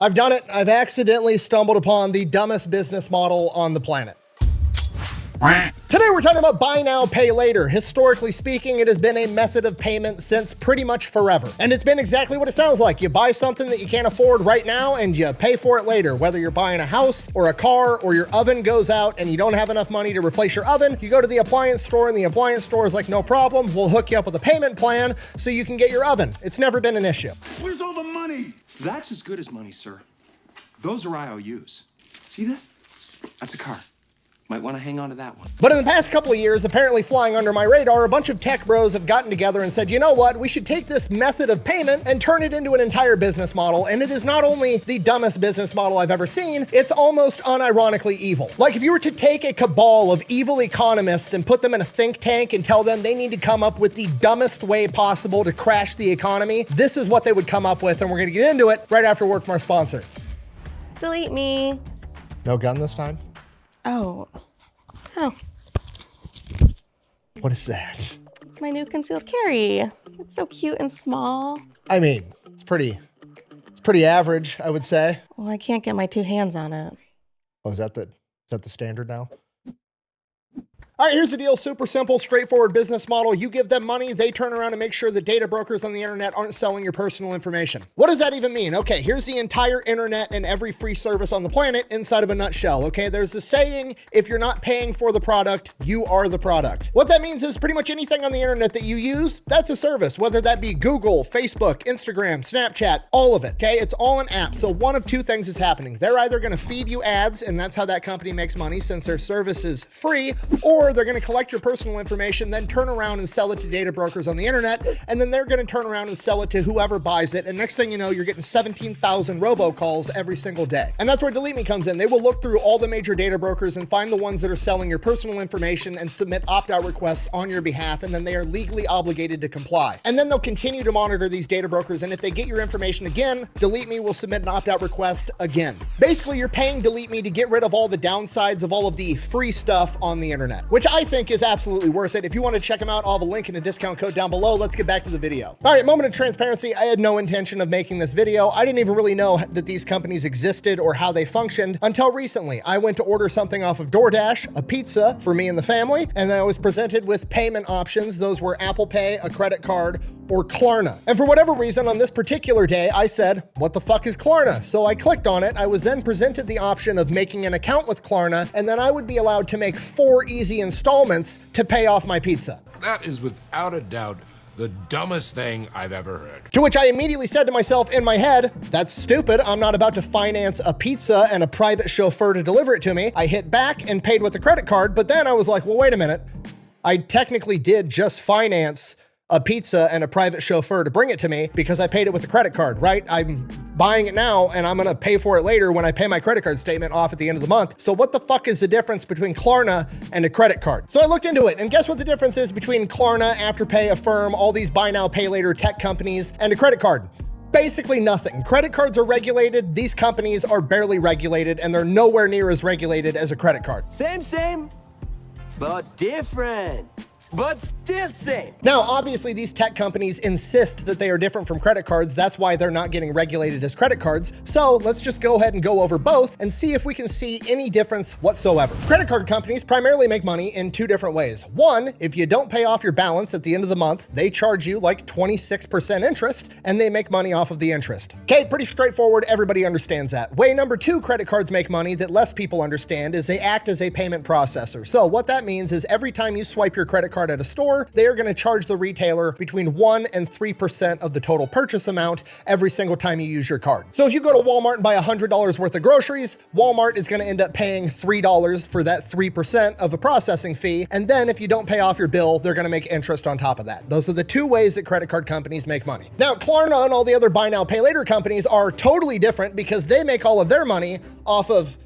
I've done it. I've accidentally stumbled upon the dumbest business model on the planet. Today we're talking about buy now, pay later. Historically speaking, it has been a method of payment since pretty much forever. And it's been exactly what it sounds like. You buy something that you can't afford right now and you pay for it later. Whether you're buying a house or a car or your oven goes out and you don't have enough money to replace your oven, you go to the appliance store and the appliance store is like, no problem, we'll hook you up with a payment plan so you can get your oven. It's never been an issue. Where's all the money? That's as good as money, sir. Those are IOUs. See this? That's a car. Might want to hang on to that one. But in the past couple of years, apparently flying under my radar, a bunch of tech bros have gotten together and said, you know what, we should take this method of payment and turn it into an entire business model. And it is not only the dumbest business model I've ever seen, it's almost unironically evil. Like if you were to take a cabal of evil economists and put them in a think tank and tell them they need to come up with the dumbest way possible to crash the economy, this is what they would come up with. And we're going to get into it right after word from our sponsor. Delete me. No gun this time? Oh. What is that? It's my new concealed carry. It's so cute and small. I mean, it's pretty average, I would say. Well, I can't get my two hands on it. Oh, is that the standard now? All right, here's the deal. Super simple, straightforward business model. You give them money, they turn around and make sure that data brokers on the internet aren't selling your personal information. What does that even mean? Okay, here's the entire internet and every free service on the planet inside of a nutshell, okay? There's a saying, if you're not paying for the product, you are the product. What that means is pretty much anything on the internet that you use, that's a service, whether that be Google, Facebook, Instagram, Snapchat, all of it, okay? It's all an app. So one of two things is happening. They're either gonna feed you ads, and that's how that company makes money since their service is free, or they're going to collect your personal information, then turn around and sell it to data brokers on the internet, and then they're going to turn around and sell it to whoever buys it, and next thing you know, you're getting 17,000 robocalls every single day. And that's where Delete Me comes in. They will look through all the major data brokers and find the ones that are selling your personal information and submit opt-out requests on your behalf, and then they are legally obligated to comply. And then they'll continue to monitor these data brokers, and if they get your information again, Delete Me will submit an opt-out request again. Basically, you're paying Delete Me to get rid of all the downsides of all of the free stuff on the internet, which I think is absolutely worth it. If you want to check them out, I'll have a link and a discount code down below. Let's get back to the video. All right, moment of transparency. I had no intention of making this video. I didn't even really know that these companies existed or how they functioned until recently. I went to order something off of DoorDash, a pizza for me and the family, and I was presented with payment options. Those were Apple Pay, a credit card, or Klarna. And for whatever reason, on this particular day, I said, what the fuck is Klarna? So I clicked on it. I was then presented the option of making an account with Klarna, and then I would be allowed to make 4 easy installments to pay off my pizza. That is without a doubt the dumbest thing I've ever heard. To which I immediately said to myself in my head, that's stupid. I'm not about to finance a pizza and a private chauffeur to deliver it to me. I hit back and paid with a credit card, but then I was like, well, wait a minute. I technically did just finance a pizza and a private chauffeur to bring it to me because I paid it with a credit card, right? I'm buying it now and I'm gonna pay for it later when I pay my credit card statement off at the end of the month. So what the fuck is the difference between Klarna and a credit card? So I looked into it, and guess what the difference is between Klarna, Afterpay, Affirm, all these buy now, pay later tech companies, and a credit card? Basically nothing. Credit cards are regulated. These companies are barely regulated, and they're nowhere near as regulated as a credit card. Same, but different. But still same. Now, obviously, these tech companies insist that they are different from credit cards. That's why they're not getting regulated as credit cards. So let's just go ahead and go over both and see if we can see any difference whatsoever. Credit card companies primarily make money in 2 different ways. One, if you don't pay off your balance at the end of the month, they charge you like 26% interest, and they make money off of the interest. Okay, pretty straightforward. Everybody understands that. Way number 2 credit cards make money that less people understand is they act as a payment processor. So what that means is every time you swipe your credit card at a store, they are going to charge the retailer between 1% and 3% of the total purchase amount every single time you use your card. So if you go to Walmart and buy $100 worth of groceries, Walmart is going to end up paying $3 for that 3% of a processing fee. And then if you don't pay off your bill, they're going to make interest on top of that. Those are the 2 ways that credit card companies make money. Now, Klarna and all the other buy now, pay later companies are totally different because they make all of their money off of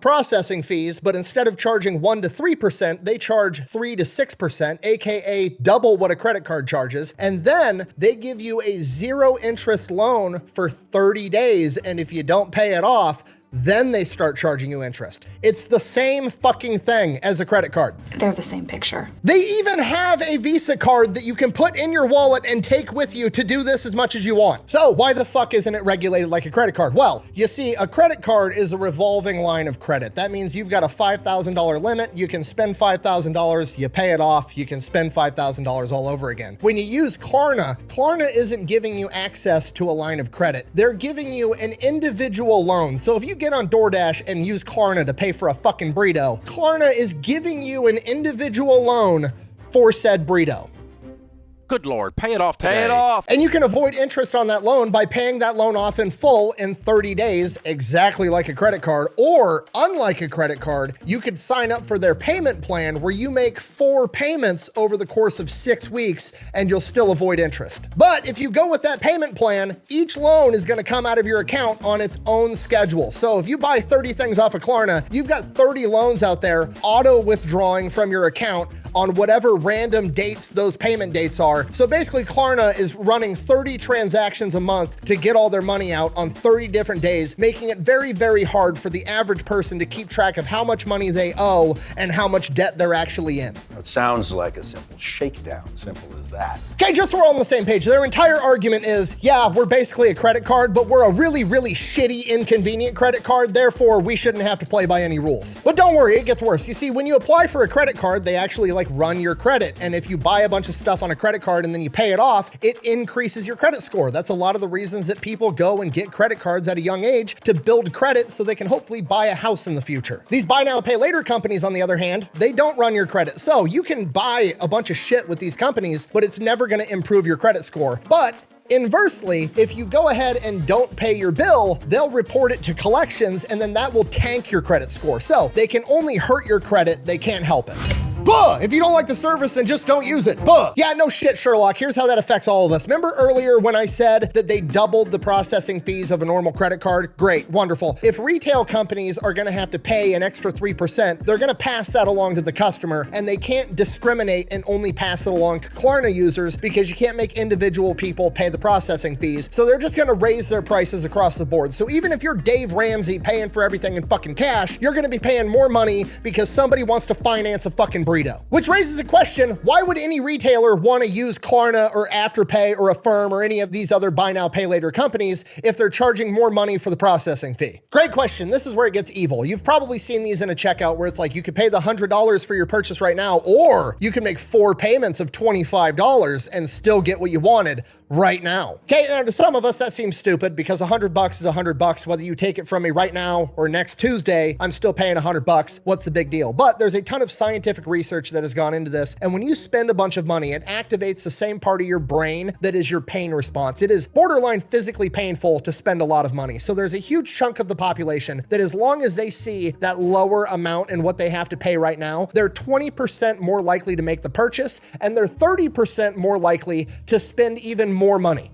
processing fees, but instead of charging 1% to 3%, they charge 3% to 6%, aka double what a credit card charges. And then they give you a 0 interest loan for 30 days. And if you don't pay it off, then they start charging you interest. It's the same fucking thing as a credit card. They're the same picture. They even have a Visa card that you can put in your wallet and take with you to do this as much as you want. So why the fuck isn't it regulated like a credit card? Well, you see, a credit card is a revolving line of credit. That means you've got a $5,000 limit. You can spend $5,000, you pay it off, you can spend $5,000 all over again. When you use Klarna, Klarna isn't giving you access to a line of credit. They're giving you an individual loan. So if you get on DoorDash and use Klarna to pay for a fucking burrito, Klarna is giving you an individual loan for said burrito. Good Lord, pay it off today. Pay it off. And you can avoid interest on that loan by paying that loan off in full in 30 days, exactly like a credit card. Or, unlike a credit card, you could sign up for their payment plan where you make 4 payments over the course of 6 weeks and you'll still avoid interest. But if you go with that payment plan, each loan is gonna come out of your account on its own schedule. So if you buy 30 things off of Klarna, you've got 30 loans out there auto withdrawing from your account on whatever random dates those payment dates are. So basically Klarna is running 30 transactions a month to get all their money out on 30 different days, making it very, very hard for the average person to keep track of how much money they owe and how much debt they're actually in. It sounds like a simple shakedown, simple as that. Okay, just so we're all on the same page, their entire argument is, yeah, we're basically a credit card, but we're a really, really shitty, inconvenient credit card, therefore we shouldn't have to play by any rules. But don't worry, it gets worse. You see, when you apply for a credit card, they actually run your credit. And if you buy a bunch of stuff on a credit card and then you pay it off, it increases your credit score. That's a lot of the reasons that people go and get credit cards at a young age, to build credit so they can hopefully buy a house in the future. These buy now, pay later companies, on the other hand, they don't run your credit. So you can buy a bunch of shit with these companies, but it's never going to improve your credit score. But inversely, if you go ahead and don't pay your bill, they'll report it to collections and then that will tank your credit score. So they can only hurt your credit, they can't help it. Buh! If you don't like the service, then just don't use it. Buh! Yeah, no shit, Sherlock. Here's how that affects all of us. Remember earlier when I said that they doubled the processing fees of a normal credit card? Great, wonderful. If retail companies are gonna have to pay an extra 3%, they're gonna pass that along to the customer, and they can't discriminate and only pass it along to Klarna users because you can't make individual people pay the processing fees. So they're just gonna raise their prices across the board. So even if you're Dave Ramsey paying for everything in fucking cash, you're gonna be paying more money because somebody wants to finance a fucking burrito. Which raises a question, why would any retailer want to use Klarna or Afterpay or Affirm or any of these other buy now, pay later companies if they're charging more money for the processing fee? Great question. This is where it gets evil. You've probably seen these in a checkout where it's like you could pay the $100 for your purchase right now, or you can make 4 payments of $25 and still get what you wanted right now. Okay, now to some of us that seems stupid because $100 is $100. Whether you take it from me right now or next Tuesday, I'm still paying $100. What's the big deal? But there's a ton of scientific research that has gone into this, and when you spend a bunch of money, it activates the same part of your brain that is your pain response. It is borderline physically painful to spend a lot of money. So there's a huge chunk of the population that, as long as they see that lower amount in what they have to pay right now, they're 20% more likely to make the purchase, and they're 30% more likely to spend even more money.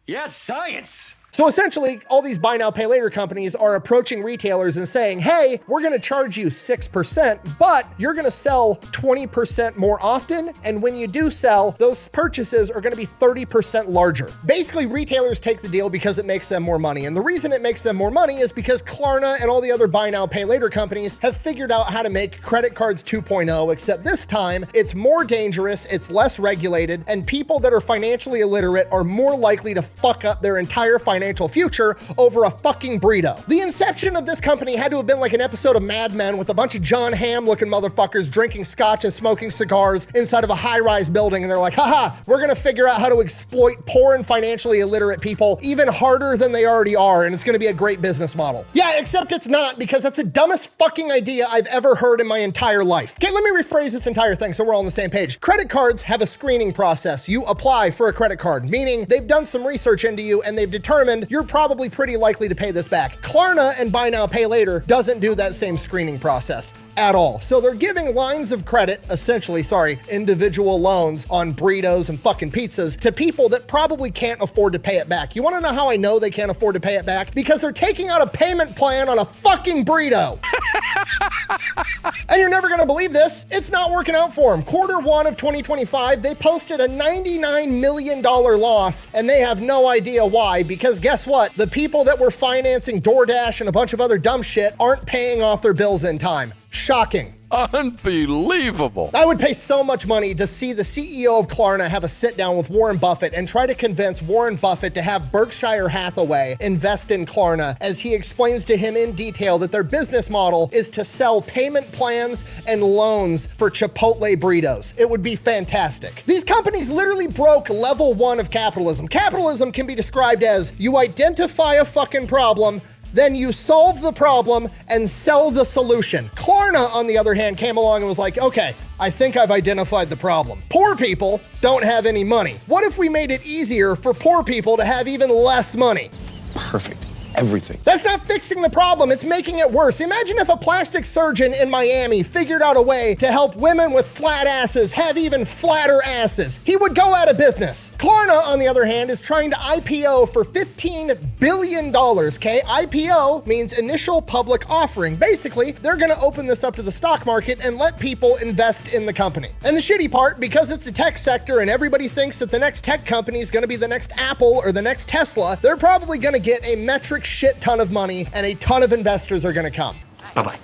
Yes, science. So essentially, all these buy now, pay later companies are approaching retailers and saying, hey, we're gonna charge you 6%, but you're gonna sell 20% more often. And when you do sell, those purchases are gonna be 30% larger. Basically, retailers take the deal because it makes them more money. And the reason it makes them more money is because Klarna and all the other buy now, pay later companies have figured out how to make credit cards 2.0, except this time it's more dangerous, it's less regulated, and people that are financially illiterate are more likely to fuck up their entire financial future over a fucking burrito. The inception of this company had to have been like an episode of Mad Men with a bunch of John Hamm looking motherfuckers drinking scotch and smoking cigars inside of a high-rise building, and they're like, haha, we're gonna figure out how to exploit poor and financially illiterate people even harder than they already are, and it's gonna be a great business model. Yeah, except it's not, because that's the dumbest fucking idea I've ever heard in my entire life. Okay, let me rephrase this entire thing so we're all on the same page. Credit cards have a screening process. You apply for a credit card, meaning they've done some research into you and they've determined you're probably pretty likely to pay this back. Klarna and buy now, pay later doesn't do that same screening process. at all. So they're giving lines of credit, essentially, individual loans on burritos and fucking pizzas to people that probably can't afford to pay it back. You wanna know how I know they can't afford to pay it back? Because they're taking out a payment plan on a fucking burrito. And you're never gonna believe this, it's not working out for them. Q1 of 2025, they posted a $99 million loss, and they have no idea why, because guess what? The people that were financing DoorDash and a bunch of other dumb shit aren't paying off their bills in time. Shocking. Unbelievable. I would pay so much money to see the CEO of Klarna have a sit down with Warren Buffett and try to convince Warren Buffett to have Berkshire Hathaway invest in Klarna, as he explains to him in detail that their business model is to sell payment plans and loans for Chipotle burritos. It would be fantastic. These companies literally broke level 1 of capitalism. Capitalism can be described as you identify a fucking problem, then you solve the problem and sell the solution. Klarna, on the other hand, came along and was like, okay, I think I've identified the problem. Poor people don't have any money. What if we made it easier for poor people to have even less money? Perfect. Everything. That's not fixing the problem, it's making it worse. Imagine if a plastic surgeon in Miami figured out a way to help women with flat asses have even flatter asses. He would go out of business. Klarna, on the other hand, is trying to IPO for $15 billion, okay? IPO means initial public offering. Basically, they're gonna open this up to the stock market and let people invest in the company. And the shitty part, because it's the tech sector and everybody thinks that the next tech company is gonna be the next Apple or the next Tesla, they're probably gonna get a metric shit ton of money and a ton of investors are gonna come. Bye-bye.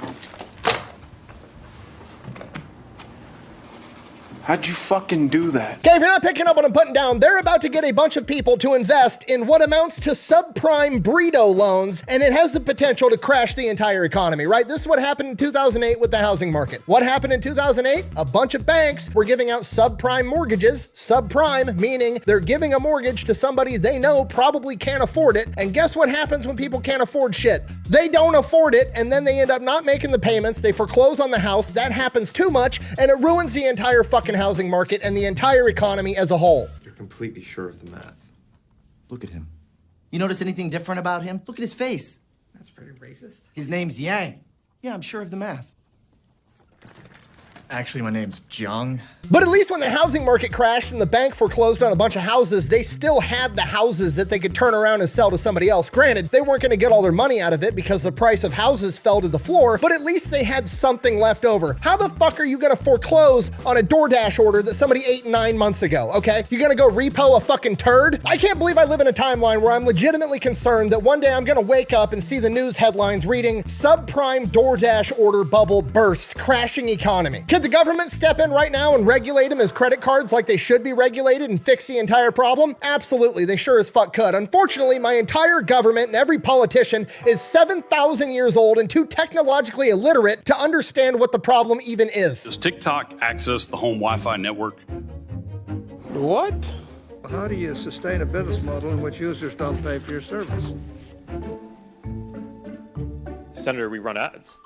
How'd you fucking do that? Okay, if you're not picking up what I'm putting down, they're about to get a bunch of people to invest in what amounts to subprime burrito loans, and it has the potential to crash the entire economy, right? This is what happened in 2008 with the housing market. What happened in 2008? A bunch of banks were giving out subprime mortgages. Subprime meaning they're giving a mortgage to somebody they know probably can't afford it, and guess what happens when people can't afford shit? They don't afford it, and then they end up not making the payments, they foreclose on the house, that happens too much, and it ruins the entire fucking housing market and the entire economy as a whole. You're completely sure of the math. Look at him. You notice anything different about him? Look at his face. That's pretty racist. His name's Yang. Yeah, I'm sure of the math. Actually, my name's Jiang. But at least when the housing market crashed and the bank foreclosed on a bunch of houses, they still had the houses that they could turn around and sell to somebody else. Granted, they weren't going to get all their money out of it because the price of houses fell to the floor, but at least they had something left over. How the fuck are you going to foreclose on a DoorDash order that somebody ate 9 months ago, okay? You going to go repo a fucking turd? I can't believe I live in a timeline where I'm legitimately concerned that one day I'm going to wake up and see the news headlines reading, subprime DoorDash order bubble bursts, crashing economy. Could the government step in right now and regulate them as credit cards like they should be regulated and fix the entire problem? Absolutely, they sure as fuck could. Unfortunately, my entire government and every politician is 7,000 years old and too technologically illiterate to understand what the problem even is. Does TikTok access the home Wi-Fi network? What? How do you sustain a business model in which users don't pay for your service? Senator, we run ads.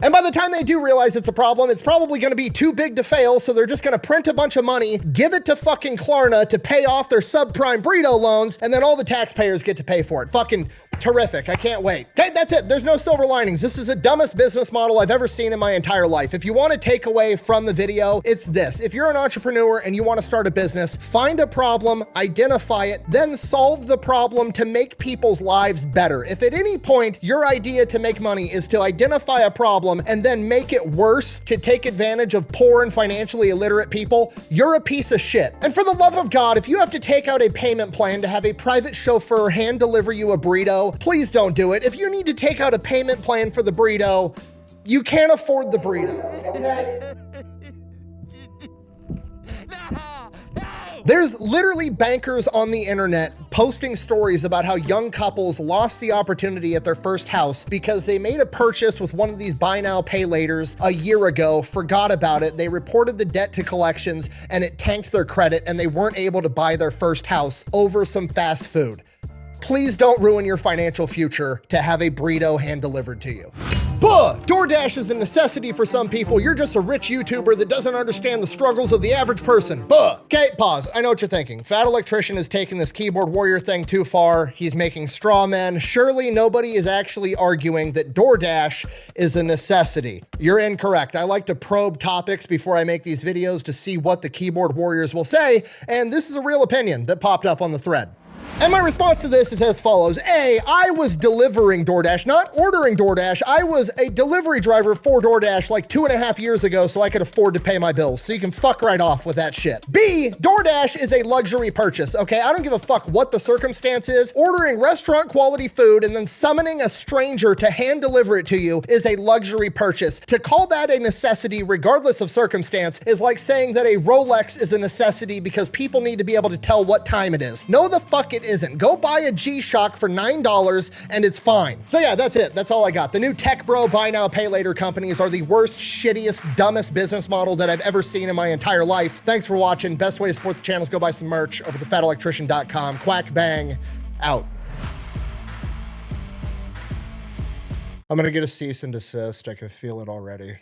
And by the time they do realize it's a problem, it's probably going to be too big to fail, so they're just going to print a bunch of money, give it to fucking Klarna to pay off their subprime burrito loans, and then all the taxpayers get to pay for it. Fucking terrific. I can't wait. Okay, that's it. There's no silver linings. This is the dumbest business model I've ever seen in my entire life. If you want to take away from the video, it's this. If you're an entrepreneur and you want to start a business, find a problem, identify it, then solve the problem to make people's lives better. If at any point your idea to make money is to identify a problem and then make it worse to take advantage of poor and financially illiterate people, you're a piece of shit. And for the love of God, if you have to take out a payment plan to have a private chauffeur hand deliver you a burrito, please don't do it. If you need to take out a payment plan for the burrito, you can't afford the burrito. There's literally bankers on the internet posting stories about how young couples lost the opportunity at their first house because they made a purchase with one of these buy now, pay laters a year ago, forgot about it, they reported the debt to collections, and it tanked their credit, and they weren't able to buy their first house over some fast food. Please don't ruin your financial future to have a burrito hand delivered to you. Buh! DoorDash is a necessity for some people. You're just a rich YouTuber that doesn't understand the struggles of the average person. Buh! Okay, pause. I know what you're thinking. Fat Electrician is taking this keyboard warrior thing too far. He's making straw men. Surely nobody is actually arguing that DoorDash is a necessity. You're incorrect. I like to probe topics before I make these videos to see what the keyboard warriors will say, and this is a real opinion that popped up on the thread. And my response to this is as follows. A, I was delivering DoorDash, not ordering DoorDash. I was a delivery driver for DoorDash like 2.5 years ago so I could afford to pay my bills. So you can fuck right off with that shit. B, DoorDash is a luxury purchase, okay? I don't give a fuck what the circumstance is. Ordering restaurant quality food and then summoning a stranger to hand deliver it to you is a luxury purchase. To call that a necessity regardless of circumstance is like saying that a Rolex is a necessity because people need to be able to tell what time it is. No, the fuck it isn't. Go buy a G-Shock for $9 and it's fine. So yeah, that's it. That's all I got. The new tech bro buy now pay later companies are the worst, shittiest, dumbest business model that I've ever seen in my entire life. Thanks for watching. Best way to support the channel is go buy some merch over at thefatelectrician.com. Quack bang out. I'm gonna get a cease and desist. I can feel it already.